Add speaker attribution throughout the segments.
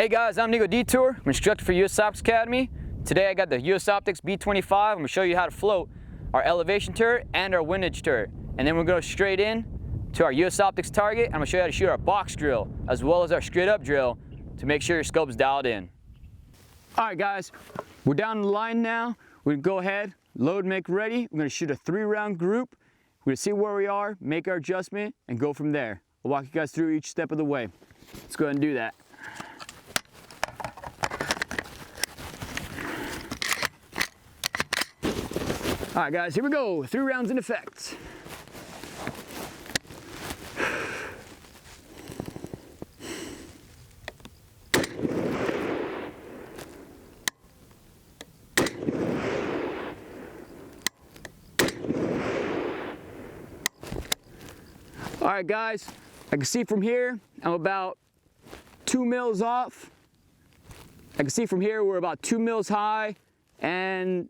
Speaker 1: Hey guys, I'm Nico Detour. I'm instructor for US Optics Academy. Today I got the US Optics B25. I'm going to show you how to float our elevation turret and our windage turret. And then we're going to go straight in to our US Optics target. I'm going to show you how to shoot our box drill as well as our straight up drill to make sure your scope's dialed in. Alright guys, we're down the line now. We're going to go ahead, load, make ready. We're going to shoot a 3-round group. We're going to see where we are, make our adjustment, and go from there. I'll walk you guys through each step of the way. Let's go ahead and do that. All right guys, here we go. 3 rounds in effect. All right guys, I can see from here, I'm about 2 mils off. I can see from here we're about 2 mils high and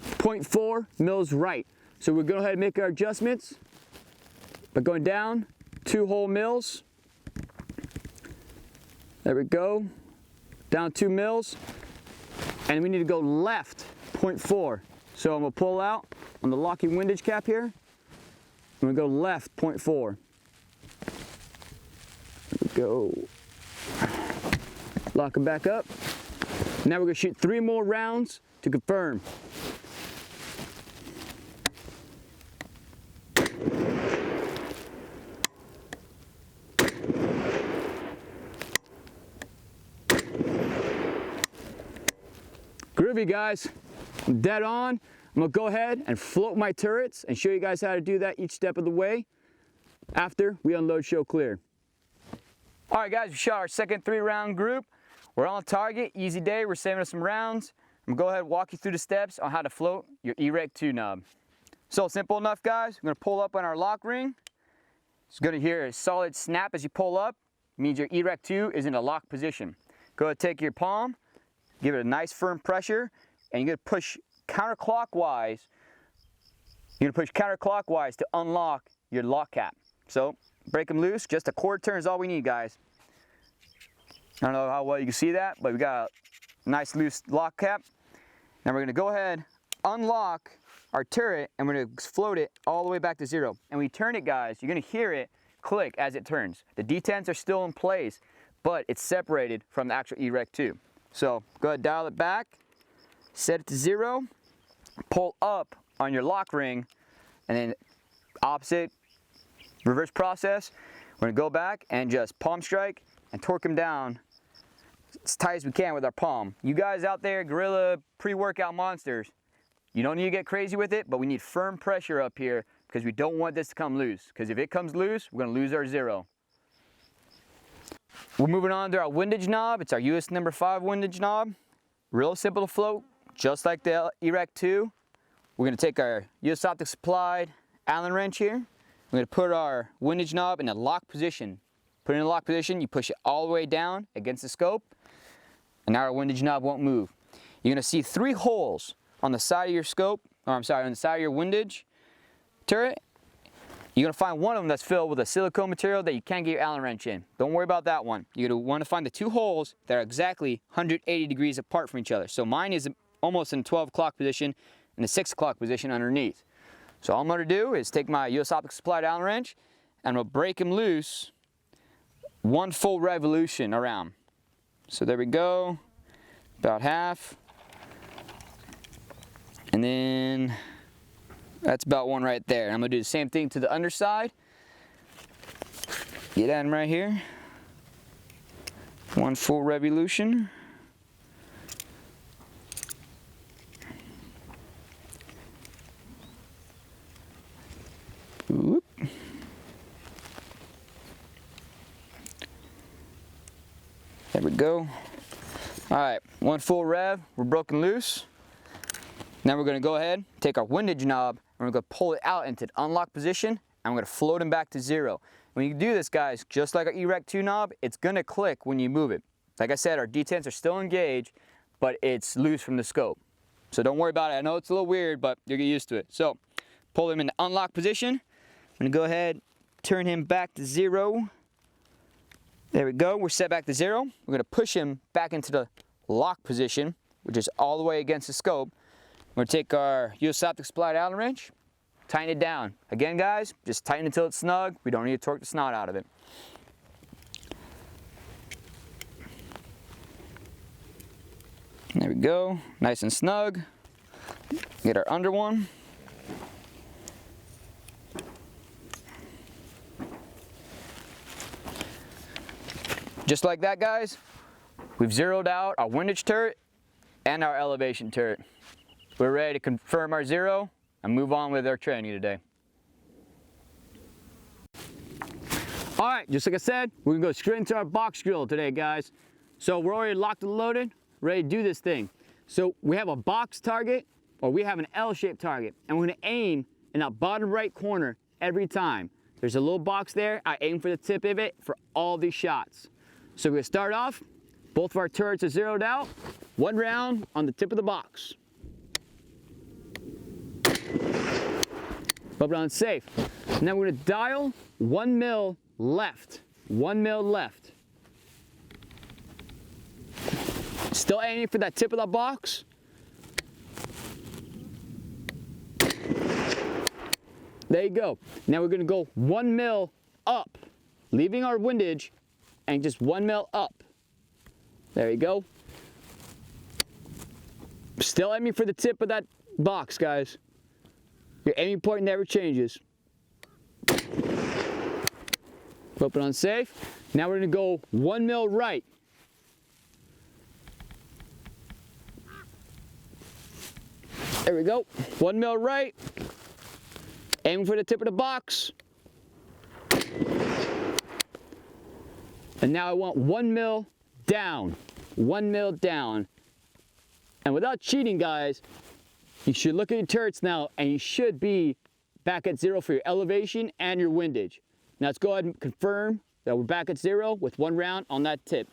Speaker 1: 0.4 mils right. So we're going to go ahead and make our adjustments by going down 2 whole mils. There we go. Down 2 mils. And we need to go left 0.4. So I'm going to pull out on the locking windage cap here. I'm going to go left 0.4. There we go. Lock them back up. Now we're going to shoot 3 more rounds to confirm. Groovy guys, I'm dead on. I'm gonna go ahead and float my turrets and show you guys how to do that each step of the way after we unload show clear. All right guys, we shot our second 3-round group. We're on target, easy day, we're saving us some rounds. I'm gonna go ahead and walk you through the steps on how to float your E-Rec 2 knob. So simple enough guys, we're gonna pull up on our lock ring. It's gonna hear a solid snap as you pull up. It means your E-Rec 2 is in a lock position. Go ahead and take your palm, give it a nice firm pressure, and you're going to push counterclockwise. You're going to push counterclockwise to unlock your lock cap. So break them loose. Just a cord turn is all we need, guys. I don't know how well you can see that, but we got a nice loose lock cap. Now we're going to go ahead, unlock our turret, and we're going to float it all the way back to 0. And when you turn it, guys, you're going to hear it click as it turns. The detents are still in place, but it's separated from the actual E-Rec 2. So go ahead, dial it back, set it to 0, pull up on your lock ring, and then opposite, reverse process. We're gonna go back and just palm strike and torque them down as tight as we can with our palm. You guys out there, gorilla pre-workout monsters, you don't need to get crazy with it, but we need firm pressure up here because we don't want this to come loose. Because if it comes loose, we're gonna lose our 0. We're moving on to our windage knob. It's our US number 5 windage knob. Real simple to float, just like the E-Rec 2. We're going to take our US Optics supplied Allen wrench here. We're going to put our windage knob in a lock position. Put it in a lock position, you push it all the way down against the scope, and now our windage knob won't move. You're going to see 3 holes on the side of your scope, or I'm sorry, on the side of your windage turret. You're going to find one of them that's filled with a silicone material that you can't get your Allen wrench in. Don't worry about that one. You're going to want to find the 2 holes that are exactly 180 degrees apart from each other. So mine is almost in 12 o'clock position and the 6 o'clock position underneath. So all I'm going to do is take my US Optics supplied Allen wrench and we'll break them loose 1 full revolution around. So there we go, about half. And then that's about 1 right there. And I'm going to do the same thing to the underside. Get at him right here. 1 full revolution. Whoop. There we go. All right, 1 full rev. We're broken loose. Now we're going to go ahead, take our windage knob, and we're going to pull it out into the unlock position, and we're going to float them back to 0. When you do this, guys, just like our E-Rec 2 knob, it's going to click when you move it. Like I said, our detents are still engaged, but it's loose from the scope. So don't worry about it. I know it's a little weird, but you'll get used to it. So pull him in the unlock position. I'm going to go ahead, turn him back to 0. There we go, we're set back to 0. We're gonna push him back into the lock position, which is all the way against the scope. We're gonna take our US optic supplied Allen wrench, tighten it down. Again, guys, just tighten it until it's snug. We don't need to torque the snot out of it. There we go, nice and snug. Get our under one. Just like that, guys, we've zeroed out our windage turret and our elevation turret. We're ready to confirm our 0 and move on with our training today. All right, just like I said, we're gonna go straight into our box drill today, guys. So we're already locked and loaded, ready to do this thing. So we have a box target, or we have an L-shaped target, and we're gonna aim in that bottom right corner every time. There's a little box there. I aim for the tip of it for all these shots. So we're gonna start off, both of our turrets are zeroed out, 1 round on the tip of the box. Put it on safe. Now we're gonna dial 1 mil left, 1 mil left. Still aiming for that tip of the box. There you go. Now we're gonna go 1 mil up, leaving our windage, and just 1 mil up. There you go. Still aiming for the tip of that box, guys. Your aiming point never changes. Flip it on safe. Now we're gonna go 1 mil right. There we go. 1 mil right. Aiming for the tip of the box. And now I want 1 mil down. 1 mil down. And without cheating, guys, you should look at your turrets now and you should be back at 0 for your elevation and your windage. Now let's go ahead and confirm that we're back at 0 with 1 round on that tip.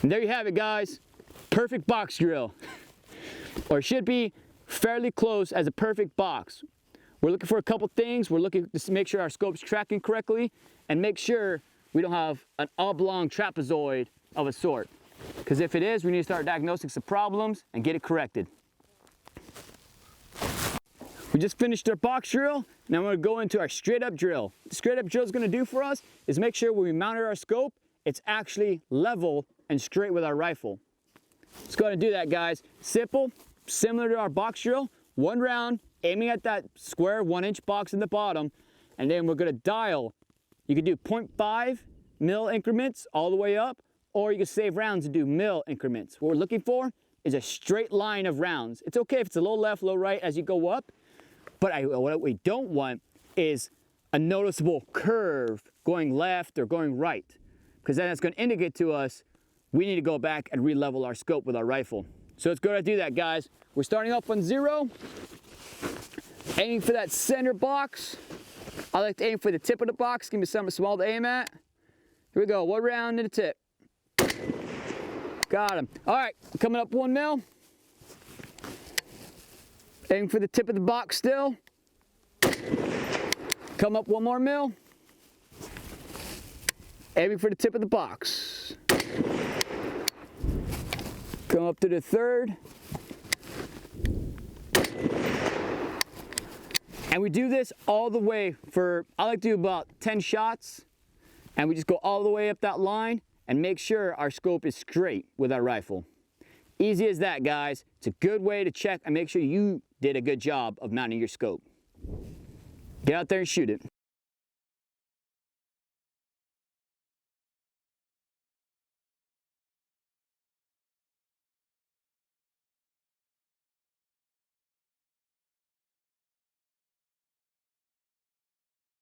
Speaker 1: And there you have it, guys. Perfect box drill. Or it should be fairly close as a perfect box. We're looking for a couple things. We're looking to make sure our scope's tracking correctly and make sure we don't have an oblong trapezoid of a sort. Because if it is, we need to start diagnosing some problems and get it corrected. We just finished our box drill. Now we're gonna go into our straight up drill. What the straight up drill is gonna do for us is make sure when we mount our scope, it's actually level and straight with our rifle. Let's go ahead and do that, guys. Simple, similar to our box drill. 1 round, aiming at that square 1-inch box in the bottom, and then we're gonna dial. You could do 0.5 mil increments all the way up, or you can save rounds and do mil increments. What we're looking for is a straight line of rounds. It's okay if it's a little left, little right as you go up, but what we don't want is a noticeable curve going left or going right, because then it's gonna indicate to us we need to go back and re-level our scope with our rifle. So let's go ahead and do that, guys. We're starting off on 0, aiming for that center box. I like to aim for the tip of the box. Give me something small to aim at. Here we go, 1 round to the tip. Got him. All right, coming up 1 mil. Aiming for the tip of the box still. Come up 1 more mil. Aiming for the tip of the box. Come up to the 3rd. And we do this all the way for, I like to do about 10 shots. And we just go all the way up that line and make sure our scope is straight with our rifle. Easy as that, guys. It's a good way to check and make sure you did a good job of mounting your scope. Get out there and shoot it.